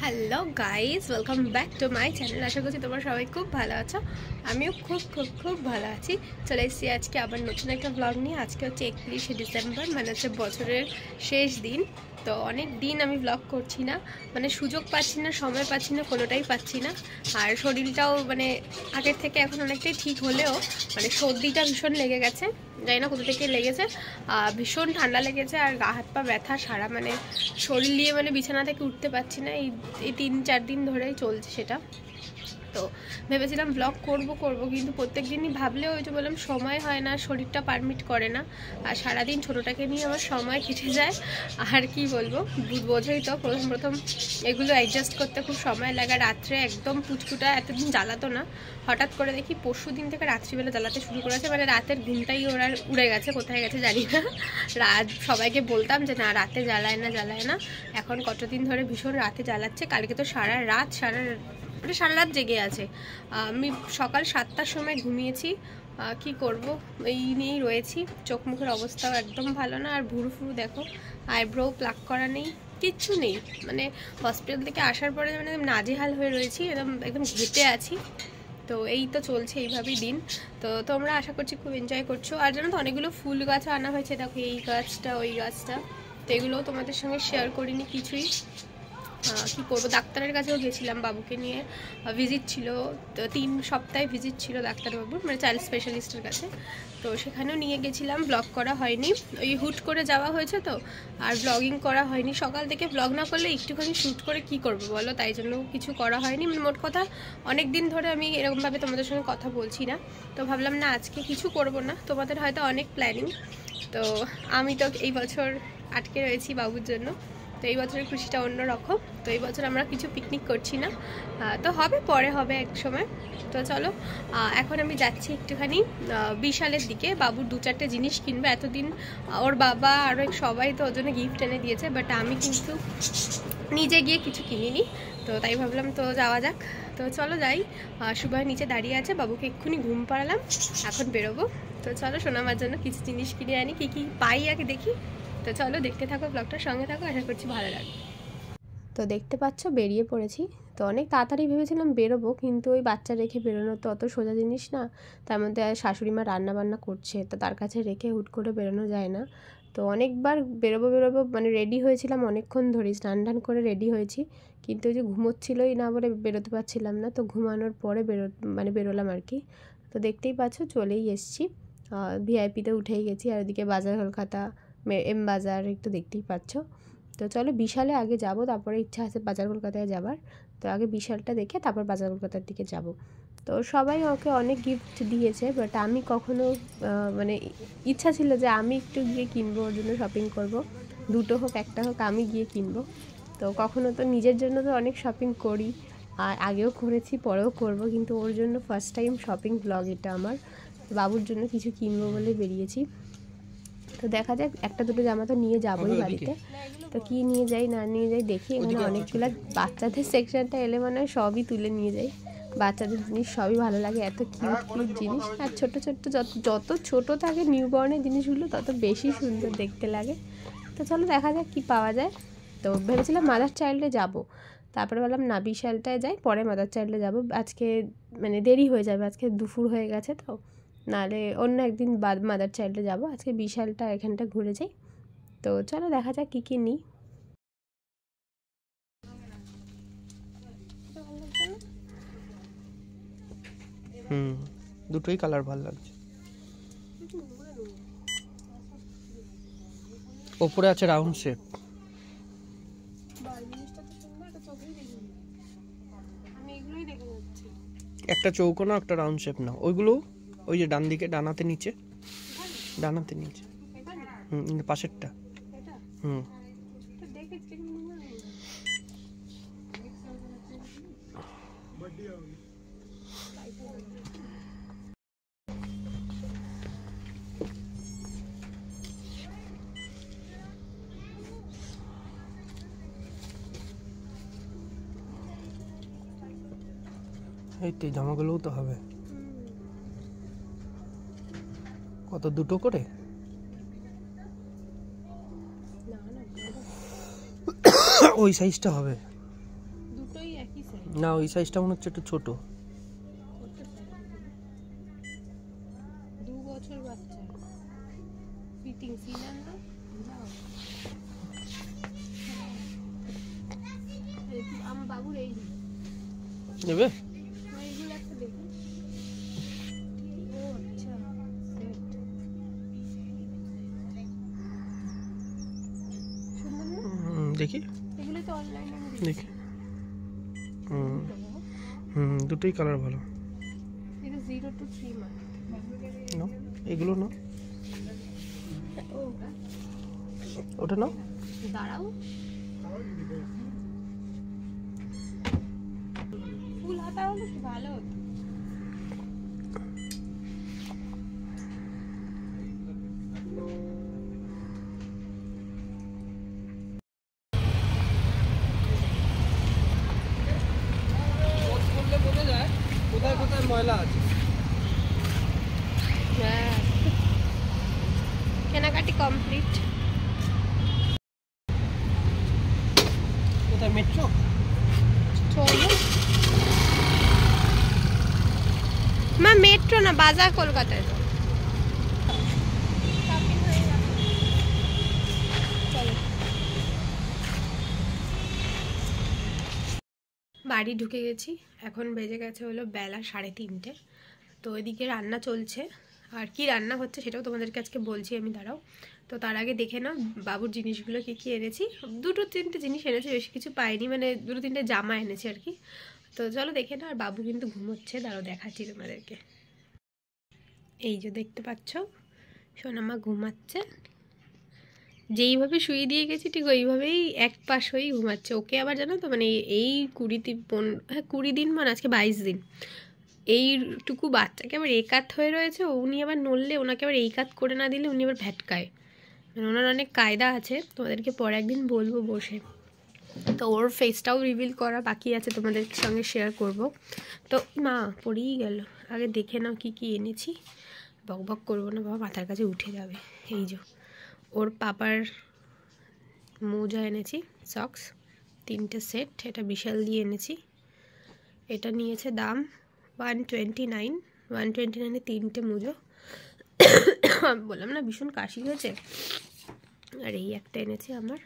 Hello guys, welcome back to my channel. আশা করছি তোমরা সবাই খুব ভালো আছো। আমিও খুব খুব খুব ভালো আছি। চলে এসেছি আজকে আবার নতুন একটা ব্লগ নিয়ে। আজকে হচ্ছে 31শে ডিসেম্বর, মানে হচ্ছে বছরের শেষ দিন। তো অনেক দিন আমি ব্লগ করছি না, মানে সুযোগ পাচ্ছি না, সময় পাচ্ছি না, কোনোটাই পাচ্ছি না। আর শরীরটাও মানে আগের থেকে এখন অনেকটাই ঠিক হলেও মানে সর্দিটা ভীষণ লেগে গেছে, জানি না কোথা থেকে লেগেছে। ভীষণ ঠান্ডা লেগেছে আর গা হাত পা ব্যথা সারা, মানে শরীর নিয়ে মানে বিছানা থেকে উঠতে পারছি না। এই 3-4 দিন ধরেই চলছে সেটা। তো ভেবেছিলাম ব্লগ করব কিন্তু প্রত্যেক দিনই ভাবলেও ওই যে বললাম সময় হয় না, শরীরটা পারমিট করে না। আর সারাদিন ছোটোটাকে নিয়ে আমার সময় কেটে যায়। আর কি বলবো, বোঝোই তো, প্রথম এগুলো অ্যাডজাস্ট করতে খুব সময় লাগে। রাত্রে একদম পুচকুটা এতদিন জ্বালাতো না, হঠাৎ করে দেখি পরশু দিন থেকে রাত্রিবেলা জ্বালাতে শুরু করেছে। মানে রাতের ঘুমটাই ওরা উড়ে গেছে, কোথায় গেছে জানি না। রাত সবাইকে বলতাম যে না রাতে জ্বালায় না, এখন কতদিন ধরে ভীষণ রাতে জ্বালাচ্ছে। কালকে তো সারা রাত জেগে আছে। আমি সকাল 7টার সময় ঘুমিয়েছি। কি করব, এই নিয়েই রয়েছি। চোখ মুখের অবস্থাও একদম ভালো না। আর ভুরু ফুরু দেখো, আইব্রো প্লাক করা নেই, কিচ্ছু নেই। মানে হসপিটাল থেকে আসার পরে মানে নাজেহাল হয়ে রয়েছি, একদম ঘেটে আছি। তো এই তো চলছে এইভাবেই দিন। তো তোমরা আশা করছি খুব এনজয় করছো। আর জানো তো অনেকগুলো ফুল গাছও আনা হয়েছে, দেখো এই গাছটা ওই গাছটা। তো এগুলোও তোমাদের সঙ্গে শেয়ার করিনি কিছুই। কী করবো, ডাক্তারের কাছেও গেছিলাম বাবুকে নিয়ে। ভিজিট ছিল, 3 সপ্তাহে ভিজিট ছিল ডাক্তারবাবুর, মানে চাইল্ড স্পেশালিস্টের কাছে। তো সেখানেও নিয়ে গেছিলাম, ব্লগ করা হয়নি। ওই হুট করে যাওয়া হয়েছে তো, আর ব্লগিং করা হয়নি। সকাল থেকে ব্লগ না করলে একটুখানি শ্যুট করে কি করবো বলো, তাই জন্য কিছু করা হয়নি। মোট কথা অনেক দিন ধরে আমি এরকমভাবে তোমাদের সঙ্গে কথা বলছি না। তো ভাবলাম না আজকে কিছু করব না, তোমাদের হয়তো অনেক প্ল্যানিং। তো আমি তো এই বছর আটকে রয়েছি বাবুর জন্য। তো এই বছরের খুশিটা অন্যরকম। তো এই বছর আমরা কিছু পিকনিক করছি না, তো হবে পরে হবে এক সময়। তো চলো, এখন আমি যাচ্ছি একটুখানি বিশালের দিকে। বাবুর 2-4টে জিনিস কিনবে। এতদিন ওর বাবা আর সবাই তো ওর জন্য গিফট এনে দিয়েছে, বাট আমি কিন্তু নিজে গিয়ে কিছু কিনিনি। তো তাই ভাবলাম তো যাওয়া যাক। তো চলো যাই। সুবয় নিচে দাঁড়িয়ে আছে, বাবুকে এক্ষুনি ঘুম পাড়ালাম, এখন বেরোবো। তো চলো সোনামার জন্য কিছু জিনিস কিনে আনি, কী কী পাই আগে দেখি। তো চলো দেখতে থাকো, ব্লগটার সঙ্গে থাকো, আশা করছি ভালো লাগবে। তো দেখতে পাচ্ছ বেরিয়ে পড়েছি। তো অনেক তাড়াতাড়ি ভেবেছিলাম বেরোবো, কিন্তু ওই বাচ্চা রেখে বেরোনো তো অত সোজা জিনিস না। তার মধ্যে শাশুড়ি মা রান্নাবান্না করছে, তো তার কাছে রেখে হুট করে বেরোনো যায় না। তো অনেকবার বেরোবো মানে রেডি হয়েছিলাম অনেকক্ষণ ধরেই, স্নান করে রেডি হয়েছি, কিন্তু ওই যে ঘুমোচ্ছিলোই না বলে বেরোতে পারছিলাম না। তো ঘুমানোর পরে বেরোলাম আর কি। তো দেখতেই পাচ্ছ চলেই এসছি, ভিআইপিতে উঠেই গেছি। আর ওদিকে বাজার কলকাতা, এম বাজার একটু দেখতেই পাচ্ছ। তো চলো বিশালে আগে যাব, তারপরে ইচ্ছা আছে বাজার কলকাতায় যাবার। তো আগে বিশালটা দেখে তারপর বাজার কলকাতার দিকে যাব। তো সবাই ওকে অনেক গিফট দিয়েছে, বাট আমি কখনো মানে ইচ্ছা ছিল যে আমি একটু গিয়ে কিনবো, ওর জন্য শপিং করব। 2টো হোক 1টা হোক আমি গিয়ে কিনবো। তো কখনো তো নিজের জন্য তো অনেক শপিং করি, আর আগেও করেছি, পরেও করব, কিন্তু ওর জন্য ফার্স্ট টাইম শপিং ব্লগ এটা আমার। বাবুর জন্য কিছু কিনবো বলে বেরিয়েছি। তো দেখা যাক, 1-2টো জামা তো নিয়ে যাবোই বাড়িতে। তো কি নিয়ে যাই না নিয়ে যাই দেখি। এখানে অনেকগুলো বাচ্চাদের সেকশনটা এলে মানে সবই তুলে নিয়ে যাই। বাচ্চাদের জিনিস সবই ভালো লাগে, এত কিউট জিনিস। আর ছোট যত ছোট থাকে নিউবর্নের জিনিসগুলো তত বেশি সুন্দর দেখতে লাগে। তো চলো দেখা যাক কি পাওয়া যায়। তো ভেবেছিলাম মাদার চাইল্ডে যাব, তারপরে বললাম না বিশালটায় যাই, পরে মাদার চাইল্ডে যাব। আজকে মানে দেরি হয়ে যাবে, আজকে দুপুর হয়ে গেছে, তো নাহলে অন্য একদিন মাদার চাইল্ডে যাব। আজকে বিশালটা এখানটা ঘুরে যাই। তো চলো দেখা যাক কী কী নিই। দুটোই কালার ভালো লাগছে। ওপরে আছে রাউন্ড শেপ, একটা চৌকো না একটা রাউন্ড শেপ না, ওইগুলো ওই যে ডান দিকে ডানাতে নিচে পাশেরটা। এই তো জামাগুলোও তো হবে। কত, 2টো করে? ওই সাইজটা হবে। না ওই সাইজটা মনে হচ্ছে একটু ছোট। 2 বছর বাচ্চা ফিটিং সিলার না আমার বাবুর এই নেবে? এইগুলো একটা দেখুন। ও আচ্ছা সেট সুন্দর না? দেখি এগুলো তো অনলাইনে দেখি। দুটোই কালার ভালো। এটা 0 to 3 মান্থ। না এগুলো না, ওটা না। দাঁড়াও ফুল হাতা হলে কি ভালো হতো। বোঝা যায় কোথায় কোথায় ময়লা আছে। হ্যাঁ কেনাকাটি কমপ্লিট। কোথায় মেট্রো? চলো মা, মেট্রো না, বাজার কলকাতায় তো। চলো বাড়ি ঢুকে গেছি, এখন বেজে গেছে হলো বেলা 3:30। তো এদিকে রান্না চলছে, আর কি রান্না হচ্ছে সেটাও তোমাদেরকে আজকে বলছি আমি, দাঁড়াও। তো তার আগে দেখে নাও বাবুর জিনিসগুলো কি কি এনেছি। 2-3টে জিনিস এনেছি, বেশি কিছু পাইনি, মানে 2-3টে জামা এনেছি আর কি। তো চলো দেখে নাও। আর বাবু কিন্তু ঘুমোচ্ছে, দাঁড়াও দেখাচ্ছি তোমাদেরকে। এই যে দেখতে পাচ্ছ সোনামা ঘুমাচ্ছে, যেইভাবে শুয়ে দিয়ে গেছি ঠিক ওইভাবেই এক পাশ হয়েই ঘুমাচ্ছে। ওকে আবার জানো তো মানে এই 20 দিন মানে আজকে 22 দিন, এইটুকু বাচ্চাকে আবার এই কাত হয়ে রয়েছে। উনি আবার নড়লে ওনাকে আবার এই কাত করে না দিলে উনি আবার ভ্যাটকায়, মানে ওনার অনেক কায়দা আছে, তোমাদেরকে পরে একদিন বলবো বসে। তো ওর ফেসটাও রিভিল করা বাকি আছে, তোমাদের সঙ্গে শেয়ার করব। তো মা পড়েই গেল, আগে দেখে নাও কি কি এনেছি। বক বক করবো না বাবা, মাথার কাছে উঠে যাবে। এই যে ওর পাপার মোজা এনেছি, সক্স 3টে সেট, এটা বিশাল দিয়ে এনেছি। এটা নিয়েছে দাম 129, 129-এ 3টে মোজো। বললাম না ভীষণ কাশি হয়েছে। আর এই একটা এনেছি আমার,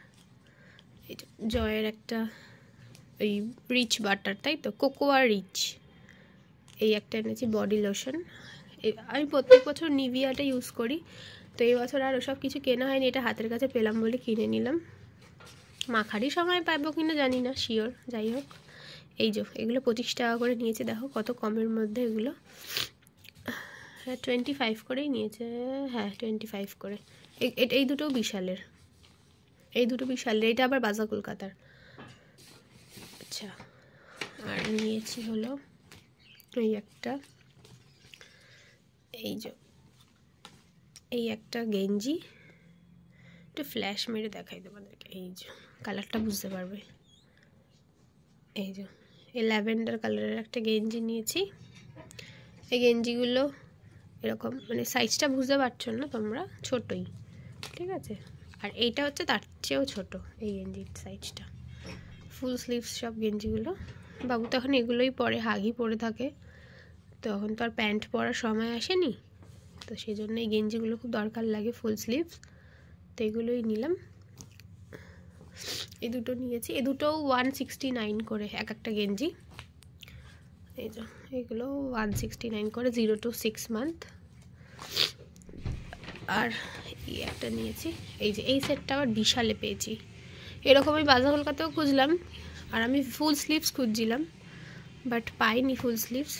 এই জয়ের একটা ওই রিচ বাটার, তাই তো কোকোয়া রিচ। এই একটা এনেছি বডি লোশন। আমি প্রত্যেক বছর নিভিয়াটা ইউজ করি, তো এই বছর আর ওসব কিছু কেনা হয়নি, এটা হাতের কাছে পেলাম বলে কিনে নিলাম। মাখারই সময় পাবো কিনা জানি না, শিওর। যাই হোক এই যে এগুলো 25 টাকা করে নিয়েছে, দেখো কত কমের মধ্যে এগুলো। হ্যাঁ 25 করেই নিয়েছে, হ্যাঁ 25 করে। এই দুটো বিশালের, এটা আবার বাজার কলকাতার। আচ্ছা আর নিয়েছি হলো এই একটা, এই একটা গেঞ্জি, একটু ফ্ল্যাশ মেরে দেখাই তোমাদেরকে। এই যে কালারটা বুঝতে পারবে, এই যে এই ল্যাভেন্ডার কালারের একটা গেঞ্জি নিয়েছি। এই গেঞ্জিগুলো এরকম, মানে সাইজটা বুঝতে পারছো না তোমরা, ছোটই, ঠিক আছে। আর এইটা হচ্ছে তার চেয়েও ছোট, এই গেঞ্জির সাইজটা। ফুল স্লিভস সব গেঞ্জিগুলো। বাবু তো এখন এগুলোই পরে, হাগি পরে থাকে, তখন তো আর প্যান্ট পরার সময় আসেনি, তো সেই জন্য এই গেঞ্জিগুলো খুব দরকার লাগে, ফুল স্লিভস। তো এগুলোই নিলাম। এই দুটো নিয়েছি, এই দুটোও 169 করে এক একটা গেঞ্জি। এই যে এগুলো 169 করে, 0 to 6 মান্থ। আর এই একটা নিয়েছি, এই যে এই সেটটা আবার বিশালে পেয়েছি। এরকম আমি বাজার কলকাতাতেও খুঁজলাম, আর আমি ফুল স্লিভস খুঁজছিলাম বাট পাইনি ফুল স্লিভস।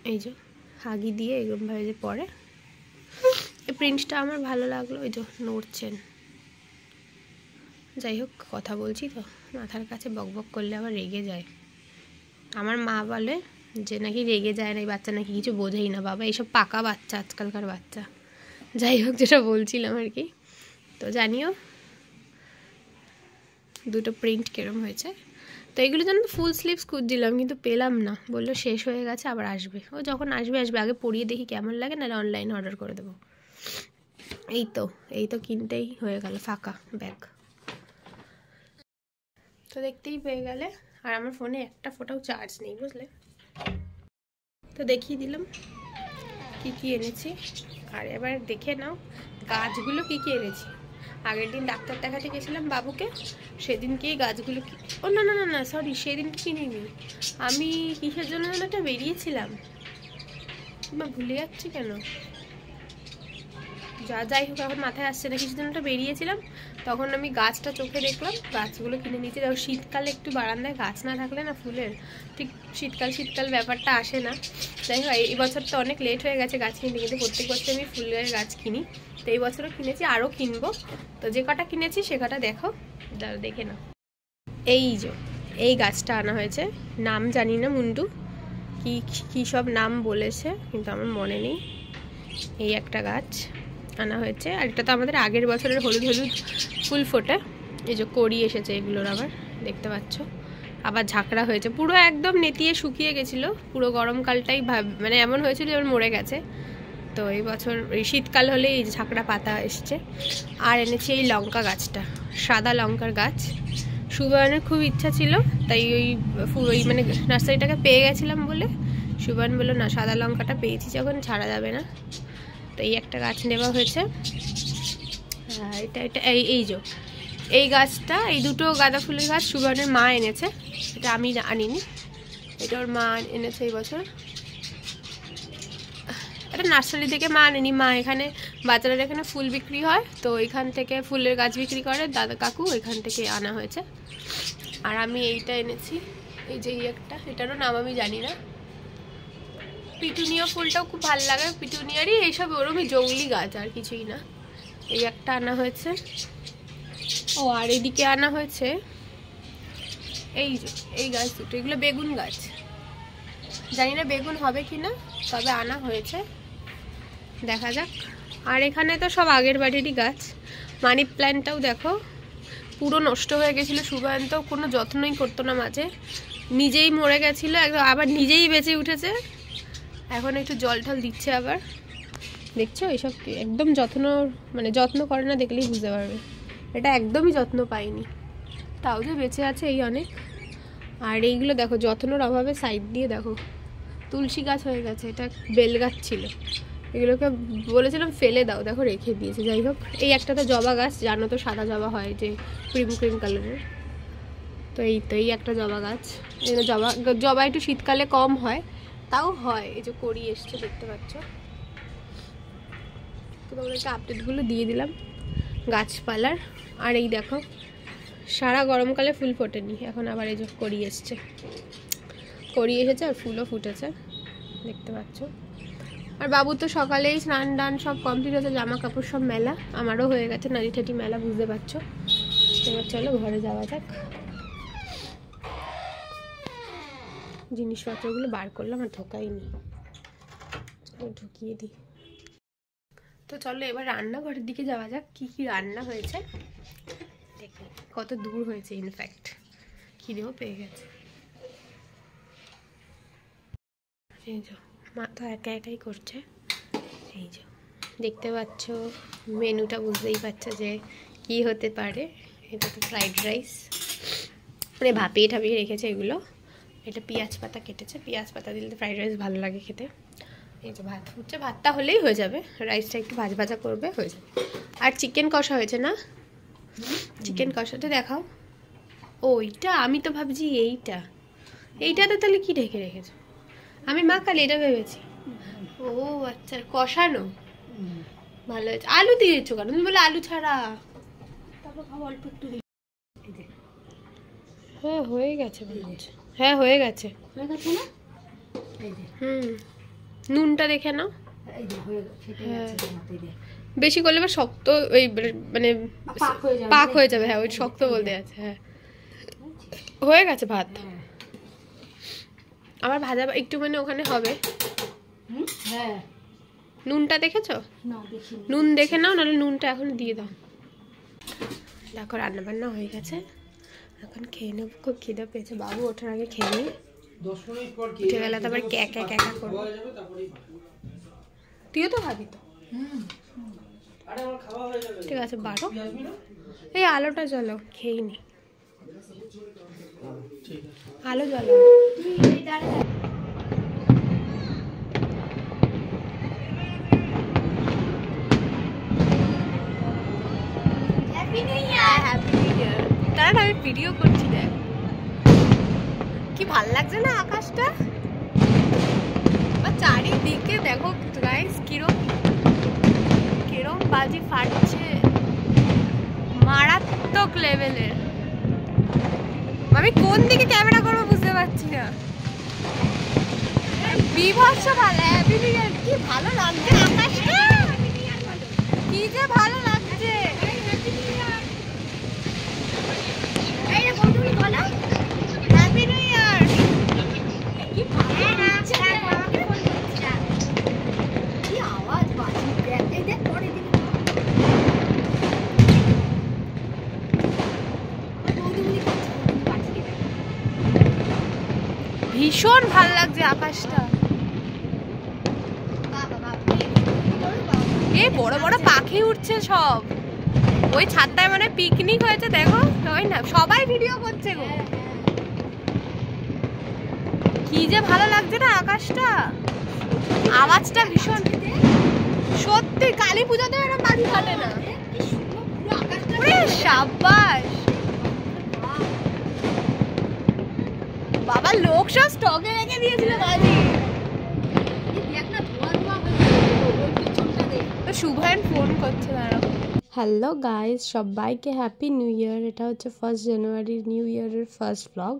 এই যে হাগি দিয়ে এরকমভাবে যে পরে, এই প্রিন্টটা আমার ভালো লাগলো। এই যে নড়ছেন, যাই হোক কথা বলছি তো, মাথার কাছে বকবক করলে আবার রেগে যায়। আমার মা বলে যে নাকি রেগে যায় না, এই বাচ্চা নাকি কিছু বোঝেই না। বাবা এইসব পাকা বাচ্চা আজকালকার বাচ্চা। যাই হোক যেটা বলছিলাম আর কি, তো জানিও দুটো প্রিন্ট কিরম হয়েছে। তো এগুলো যেন ফুল স্লিভস খুঁজছিলাম কিন্তু পেলাম না, বললো শেষ হয়ে গেছে, আবার আসবে। ও যখন আসবে আগে পরিয়ে দেখি কেমন লাগে, নাহলে অনলাইনে অর্ডার করে দেবো। এই তো কিনতেই হয়ে গেল, ফাঁকা ব্যাগ। তো দেখতেই পেয়ে গেলে। আর আমার ফোনে একটা ফোটাও চার্জ নেই, বুঝলে। তো দেখিয়ে দিলাম কি কি এনেছি। আর এবার দেখে নাও গাছগুলো কি কি এনেছি। আগের দিন ডাক্তার দেখাতে গেছিলাম বাবুকে, সেদিনকেই গাছগুলো ও না না না না সরি, সেদিন কিনিনি আমি। কিসের জন্য যেন একটা বেরিয়েছিলাম, ভুলে যাচ্ছি কেন, যাই হোক এখন মাথায় আসছে না। কিছুদিন একটা বেরিয়েছিলাম, তখন আমি গাছটা চোখে দেখলাম, গাছগুলো কিনে নিয়েছি। দেখো শীতকালে একটু বারান্দায় গাছ না থাকলে না ফুলের ঠিক শীতকাল ব্যাপারটা আসে না। যাই হোক এই বছর তো অনেক লেট হয়ে গেছে গাছ কিনতে, কিন্তু প্রত্যেক বছর আমি ফুলের গাছ কিনি। তো এই বছরও কিনেছি, আরও কিনবো। তো যে কটা কিনেছি সে কটা দেখো, দেখে নাও। এই গাছটা আনা হয়েছে, নাম জানি না, মুন্ডু কি সব নাম বলেছে কিন্তু আমার মনে নেই। এই একটা গাছ আনা হয়েছে, আর এটা তো আমাদের আগের বছরের হলুদ হলুদ ফুল ফোটে। এই যে কড়ি এসেছে এগুলোর, আবার দেখতে পাচ্ছ আবার ঝাঁকড়া হয়েছে, পুরো একদম নেতিয়ে শুকিয়ে গেছিলো। পুরো গরমকালটাই মানে এমন হয়েছিল যেমন মরে গেছে। তো এই বছর এই শীতকাল হলে এই ঝাঁকড়া পাতা এসছে। আর এনেছি এই লঙ্কা গাছটা, সাদা লঙ্কার গাছ। সুবর্ণের খুব ইচ্ছা ছিল, তাই ওই মানে নার্সারিটাকে পেয়ে গেছিলাম বলে সুবর্ণ বললো না, সাদা লঙ্কাটা পেয়েছি যখন ছাড়া যাবে না। তো এই একটা গাছ নেওয়া হয়েছে। এটা এই গাছটা, এই দুটো গাঁদা ফুলের গাছ সুবর্ণের মা এনেছে, এটা আমি আনিনি, এটা ওর মা এনেছে এই বছর। এটা নার্সারি থেকে মা আনেনি, মা এখানে বাজারের এখানে ফুল বিক্রি হয়, তো এখান থেকে ফুলের গাছ বিক্রি করে দাদা কাকু, এখান থেকে আনা হয়েছে। আর আমি এইটা এনেছি, এই যে একটা, এটারও নাম আমি জানি না। পিটুনিয়া ফুলটাও খুব ভালো লাগে, পিটুনিয়ারই এইসব ওরকমই জঙ্গলি গাছ, আর কিছুই না। এই একটা আনা হয়েছে। ও আর এদিকে আনা হয়েছে এই গাছ দুটো, এগুলো বেগুন গাছ, জানি না বেগুন হবে কিনা, তবে আনা হয়েছে, দেখা যাক। আর এখানে তো সব আগের বাড়িরই গাছ। মানি প্ল্যান্টটাও দেখো পুরো নষ্ট হয়ে গেছিলো, সুবর্ণ তো কোনো যত্নই করতো না, মাঝে নিজেই মরে গেছিলো একদম, আবার নিজেই বেঁচে উঠেছে। এখন একটু জল টল দিচ্ছে আবার, দেখছো এইসব একদম যত্ন করে না, দেখলেই বুঝতে পারবে। এটা একদমই যত্ন পাইনি, তাও যে বেঁচে আছে এই অনেক। আর এইগুলো দেখো যত্নর অভাবে সাইড দিয়ে দেখো তুলসী গাছ হয়ে গেছে, এটা বেল গাছ ছিল, এগুলোকে বলেছিলাম ফেলে দাও, দেখো রেখে দিয়েছে। যাই হোক এই একটা তো জবা গাছ, জানো তো সাদা জবা হয় যে ক্রিম কালারের, তো এই একটা জবা গাছ। জবা একটু শীতকালে কম হয়, তাও হয়। এই যে কড়ি এসছে দেখতে পাচ্ছ। তো তোমাদেরকে আপডেটগুলো দিয়ে দিলাম গাছপালার। আর এই দেখো সারা গরমকালে ফুল ফোটেনি, এখন আবার এই যে কড়ি এসেছে আর ফুলও ফুটেছে, দেখতে পাচ্ছ। আর বাবু তো সকালেই স্নান টান সব কমপ্লিট হয়েছে, জামা কাপড় সব মেলা, আমারও হয়ে গেছে নাড়ি ঠাটি মেলা, বুঝতে পারছো। এবার চলো ঘরে যাওয়া যাক। জিনিসপত্রগুলো বার করলাম আর ঢোকাইনি, ঢুকিয়ে দিই। তো চলো এবার রান্নাঘরের দিকে যাওয়া যাক, কি কি রান্না হয়েছে দেখি, কত দূর হয়েছে। ইনফ্যাক্ট খিদেও পেয়ে গেছে। এই যে মা তো একাই করছে, এই যে দেখতে পাচ্ছ মেনুটা, বুঝতেই পারছো যে কি হতে পারে। এটা তো ফ্রাইড রাইস, মানে ভাপিয়ে রেখেছে এগুলো। এটা পেঁয়াজ পাতা কেটেছে, পেঁয়াজ পাতা দিলে ফ্রাইড রাইস ভালো লাগে খেতে। এই যে ভাত ফুটছে, ভাতটা হলেই হয়ে যাবে, রাইসটা একটু ভাজা করবে, হয়ে যাবে। আর চিকেন কষা হয়েছে না, চিকেন কষাটা দেখাও। ওইটা আমি তো ভাবছি এইটাতে তাহলে কি ঢেকে রেখেছো, আমি মা কাল এটা ভেবেছি। ও আচ্ছা, কষানো ভালো হয়েছে। আলু দিয়েছো কেন, তুমি বলে আলু ছাড়া, তারপর খাও অল্প একটু। হ্যাঁ হয়ে গেছে, হ্যাঁ হয়ে গেছে না। নুনটা দেখে নাও, বেশি করলে বা শক্ত, ওই মানে পাক হয়ে যাবে। হ্যাঁ ওই শক্ত বলতে আছে। হ্যাঁ হয়ে গেছে ভাত, আমার ভাজা একটু মানে ওখানে হবে। নুনটা দেখেছো, নুন দেখে নাও, নাহলে নুনটা এখন দিয়ে দাও। দেখো রান্না বান্না হয়ে গেছে, এখন খেয়ে নেবো, খুব খিদে পেয়েছে। বাবু ওঠার আগে খেয়ে নিই, উঠে গেলে তো আবার ক্যাকা করবো। তুইও তো খাবি তো, ঠিক আছে। বারো এই আলোটা চলো খেয়ে নি। আলো জ্বালা। তারা আমি ভিডিও করছি, দেখ কি ভাল লাগছে না আকাশটা, চারিদিকে দেখো গাইস কিরম কিরম বাজি ফাটছে, মারাত্মক লেভেলের। আমি কোন দিকে ক্যামেরা করবো বুঝতে পারছি না। বিভৎস ভালো, কি ভালো লাগছে আকাশটা, কি যে ভালো লাগছে। Happy new year. কি ভালো লাগছে, কি আওয়াজ বাজি, এই দেখ পরে দিকে ভীষণ ভালো লাগছে আকাশটা। এই বড় বড় পাখি উঠছে সব, ওই ছাদটায় মানে পিকনিক হয়েছে, দেখো ওই না সবাই ভিডিও করছে গো। কি যে ভালো লাগছে না আকাশটা, আওয়াজটা ভীষণ। সত্যি কালী পুজোতে এরকম বাজি ফাটে না। সাবাস বাবা, লোক সব স্টকে রেখে দিয়েছিল বাজি। তো শুভয়ন ফোন করছে দাঁড়াও। হ্যালো গাইস, সবাইকে হ্যাপি নিউ ইয়ার। এটা হচ্ছে 1 জানুয়ারির নিউ ইয়ারের ফার্স্ট ব্লগ।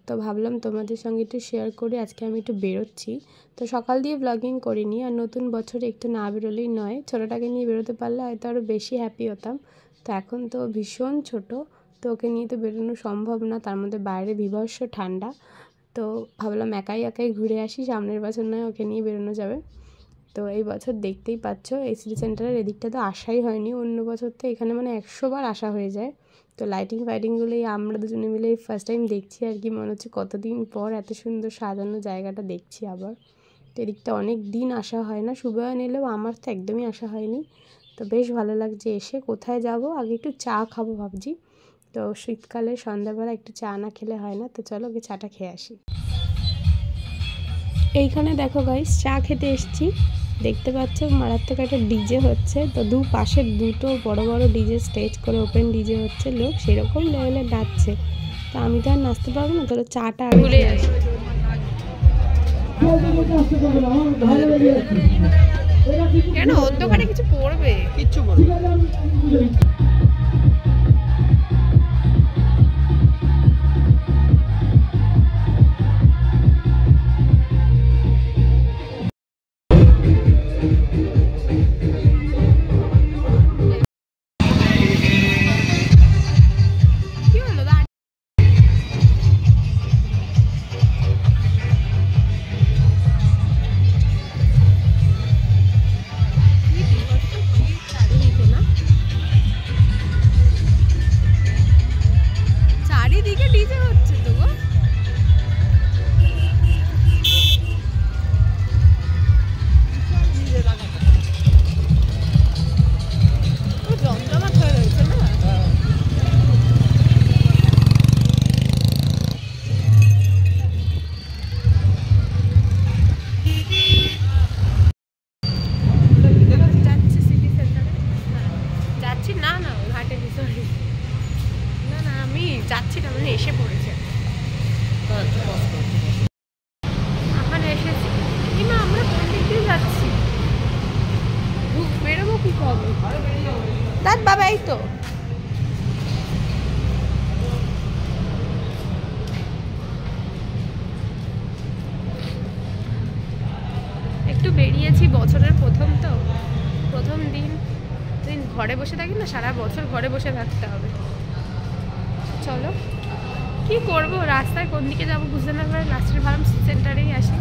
তো ভাবলাম তোমাদের সঙ্গে একটু শেয়ার করি। আজকে আমি একটু বেরোচ্ছি, তো সকাল দিয়ে ব্লগিং করিনি। আর নতুন বছরে একটু না বেরোলেই নয়, ছোটোটাকে নিয়ে বেরোতে পারলে হয়তো আরও বেশি হ্যাপি হতাম। তো এখন তো ভীষণ ছোট, তো ওকে নিয়ে তো বেরোনো সম্ভব না, তার মধ্যে বাইরে বীভৎস ঠান্ডা। তো ভাবলাম একাই একাই ঘুরে আসি, সামনের বছর নয় ওকে নিয়ে বেরোনো যাবে। তো এই বছর দেখতেই পাচ্ছ এই সিটি সেন্টারের এদিকটা তো আসাই হয়নি। অন্য বছর তো এখানে মানে 100 বার আসা হয়ে যায়। তো লাইটিং ফাইটিংগুলোই আমরা দুজনে মিলে ফার্স্ট টাইম দেখছি আর কি। মনে হচ্ছে কতদিন পর এত সুন্দর সাজানো জায়গাটা দেখছি আবার। তো এদিকটা অনেক দিন আসা হয় না, শুভয়ন এলেও আমার তো একদমই আসা হয়নি। তো বেশ ভালো লাগছে এসে। কোথায় যাব, আগে একটু চা খাবো ভাবছি। তো শীতকালে সন্ধ্যাবেলা একটু চা না খেলে হয় না, তো চলো গিয়ে চাটা খেয়ে আসি। এইখানে দেখো গাইস, চা খেতে এসেছি। দেখতে পাচ্ছ মারাত্মক একটা ডিজে হচ্ছে। তো পাশের দুটো বড় বড় ডিজে স্টেজ করে ওপেন ডিজে হচ্ছে, লোক সেরকম লেভেলে নাচছে। তো আমি তো আর নাচতে পারবো না, তাহলে চাটা আগে খেয়ে আসি। কেন ওর দোকানে কিছু পড়বে? কিচ্ছু পড়বে। চারিদিকে ডিজে হচ্ছে তো গো। জমজমাট হয়ে রয়েছে না। যাচ্ছি সিটি সেন্টারে, যাচ্ছি না না ঘাটে, সরি না না আমি যাচ্ছি না, মানে এসে পড়েছে। এখন এসেছি। না আমরা কোন দিক দিয়ে যাচ্ছি, বেরোবো কি হবে? দাঁত বাবা, এই তো একটু বেরিয়েছি। বছরের প্রথম তো, প্রথম দিন ঘরে বসে থাকি না, সারা বছর ঘরে বসে থাকতে হবে। চলো কি করবো, রাস্তায় কোন দিকে যাবো বুঝতে না পারি। লাস্টের ভাবলাম সেন্টারেই আসি,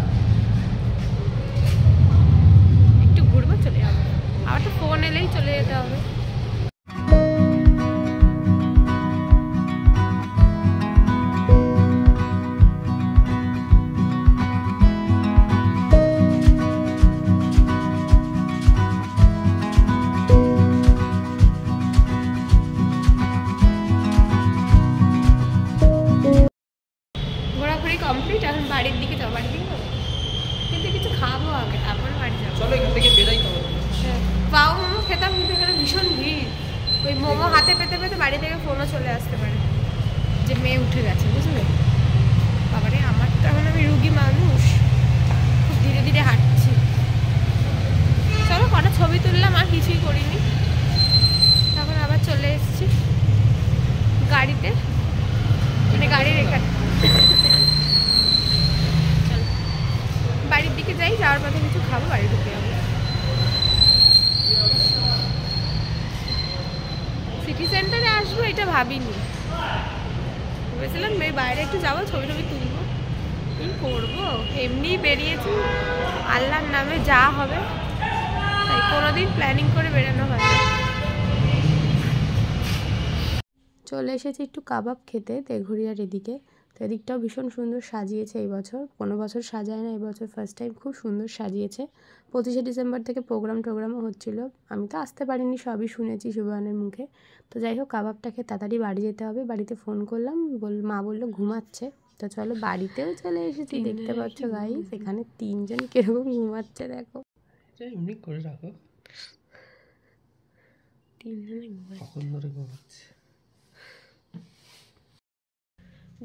একটু ঘুরবো, চলে যাবো। আবার তো ফোন এলেই চলে যেতে হবে। কমপ্লিট, এখন বাড়ির দিকে যাবো। বাড়ির দিকে যাবো কিন্তু কিছু খাবো আগে, তারপরে বাড়ি যাবো। চলো এখান থেকে বেরাই তো। পাও মোমো খেতাম কিন্তু এখানে ভীষণ ভিড়। ওই মোমো হাতে পেতে পেতে বাড়ি থেকে ফোনও চলে আসতে পারে যে মেয়ে উঠে গেছে, বুঝলে? বাবারে, আমার তো এখন আমি রুগী মানুষ, খুব ধীরে ধীরে হাঁটছি। চলো কটা ছবি তুললাম, আর কিছুই করিনি। তখন আবার চলে এসেছি গাড়িতে, মানে গাড়ির এখানে। চলো বাড়ির দিকে যাই, যাওয়ার পথে কিছু খাবো, বাড়ি ঢুকে যাবো। সিটি সেন্টারে আসবো এটা ভাবিনি, ভেবেছিলাম এই বাইরে একটু যাবো, ছবি টবি তুলবো। কি করবো, এমনি বেরিয়েছি, আল্লাহর নামে যা হবে তাই, কোনোদিন প্ল্যানিং করে বেরোনো হয় না। চলে এসেছি একটু কাবাব খেতে তেঘুরিয়ার এদিকে। তো এদিকটাও ভীষণ সুন্দর সাজিয়েছে এই বছর, কোনো বছর সাজায় না, এই বছর ফার্স্ট টাইম খুব সুন্দর সাজিয়েছে। 25শে ডিসেম্বর থেকে টোগ্রামও হচ্ছিলো, আমি তো আসতে পারিনি, সবই শুনেছি সুবানের মুখে। তো যাই হোক, কাবাবটা খেয়ে তাড়াতাড়ি বাড়ি যেতে হবে। বাড়িতে ফোন করলাম, মা বললো ঘুমাচ্ছে। তো চলো বাড়িতেও চলে এসেছি, দেখতে পাচ্ছ গাইস এখানে 3 জন কিরকম ঘুমাচ্ছে দেখো। এমনি করে রাখো, 3 জনে ঘুমাচ্ছে। কখন ধরে ঘুমাচ্ছে।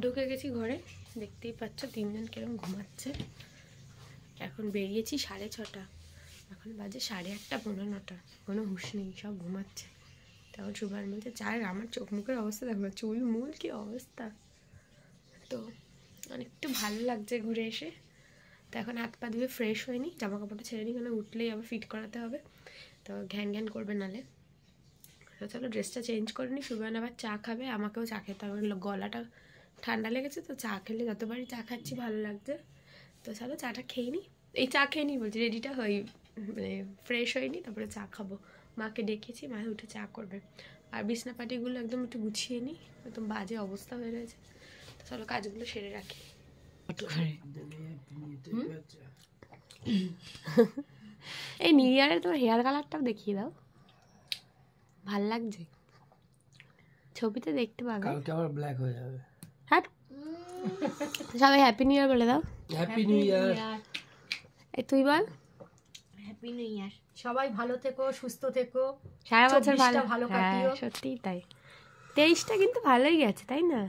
ঢুকে গেছি ঘরে, দেখতেই পাচ্ছ 3 জন কিরকম ঘুমাচ্ছে। এখন বেরিয়েছি 6:30, এখন বাজে 8:30 পৌনে 9টা, কোনো হুঁশ নেই, সব ঘুমাচ্ছে। তখন সুবান বলছে চার, আমার চোখ মুখের অবস্থা দেখো, চুল মুল কি অবস্থা। তো অনেকটু ভালো লাগছে ঘুরে এসে। তো এখন হাত পা ধুয়ে ফ্রেশ হয়নি, জামা কাপড়টা ছেড়ে নিই, কেন উঠলেই আবার ফিট করাতে হবে, তো ঘ্যান ঘ্যান করবে নালে। তো চলো ড্রেসটা চেঞ্জ করে নিই, সুবান আবার চা খাবে, আমাকেও চা খেতে হবে, গলাটা ঠান্ডা লেগেছে, তো চা খেলে যতবারই চা খাচ্ছি ভালো লাগছে। তো চলো চাটা খেয়ে নিই, এই চা খেয়ে নিই বলছি, রেডিটা হই, মানে ফ্রেশ হয়নি, তারপরে চা খাবো। মাকে ডেকেছি, মা উঠে চা করবে। আর বিছনা পাটিগুলো একদম একটু গুছিয়ে নিই, একদম বাজে অবস্থা হয়ে রয়েছে। তো চলো কাজগুলো সেরে রাখি। এই নিউ ইয়ারে তোমার হেয়ার কালারটাও দেখিয়ে দাও, ভাল লাগছে ছবিতে দেখতে পাবে। কালকে আবার ব্ল্যাক হয়ে যাবে। হ্যাঁ, সবাই হ্যাপি নিউ ইয়ার বলে দাও। Happy new year. এই তুই বল। হ্যাপি নিউ ইয়ার, সবাই ভালো থেকো, সুস্থ থেকো, সারা বছর ভালো কাটিও। সত্যিই তাই। 23টা কিন্তু ভালোই গেছে, তাই না?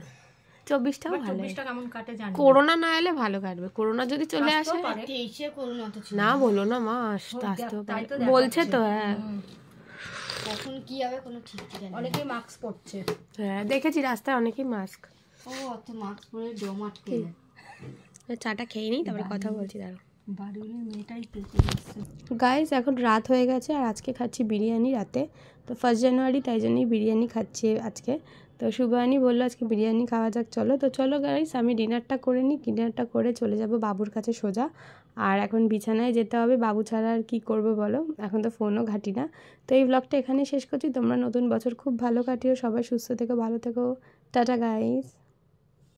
24টাও ভালো। 24টা কেমন কাটে জানি না। করোনা না এলে ভালো কাটবে, করোনা যদি চলে আসে। 23-এ করোনা তো ছিল না বলো না মা, আসতেও বলছে তো। হ্যাঁ, কখন কি হবে কোনো ঠিক ঠিকানা নেই। অনেকেই মাস্ক পরছে। হ্যাঁ দেখেছি রাস্তায় অনেকেই মাস্ক। ও অত মাস্ক পরে দম আটকে যায়। চাটা খেয়ে নিই, তারপরে কথা বলছি, দাঁড়াও। বাড়ির মেয়েটাই পেতে যাচ্ছে। গাইস এখন রাত হয়ে গেছে, আর আজকে খাচ্ছি বিরিয়ানি রাতে। তো 1 জানুয়ারি, তাই জন্যই বিরিয়ানি খাচ্ছি আজকে। তো শুভানি বললো আজকে বিরিয়ানি খাওয়া যাক, চলো। তো চলো গাইস, আমি ডিনারটা করে নিই, ডিনারটা করে চলে যাব বাবুর কাছে সোজা। আর এখন বিছানায় যেতে হবে, বাবু ছাড়া আর কী করবো বলো, এখন তো ফোনও ঘাঁটি না। তো এই ব্লগটা এখানেই শেষ করছি। তোমরা নতুন বছর খুব ভালো কাটিও, সবাই সুস্থ থেকো, ভালো থেকো, টাটা গাইস।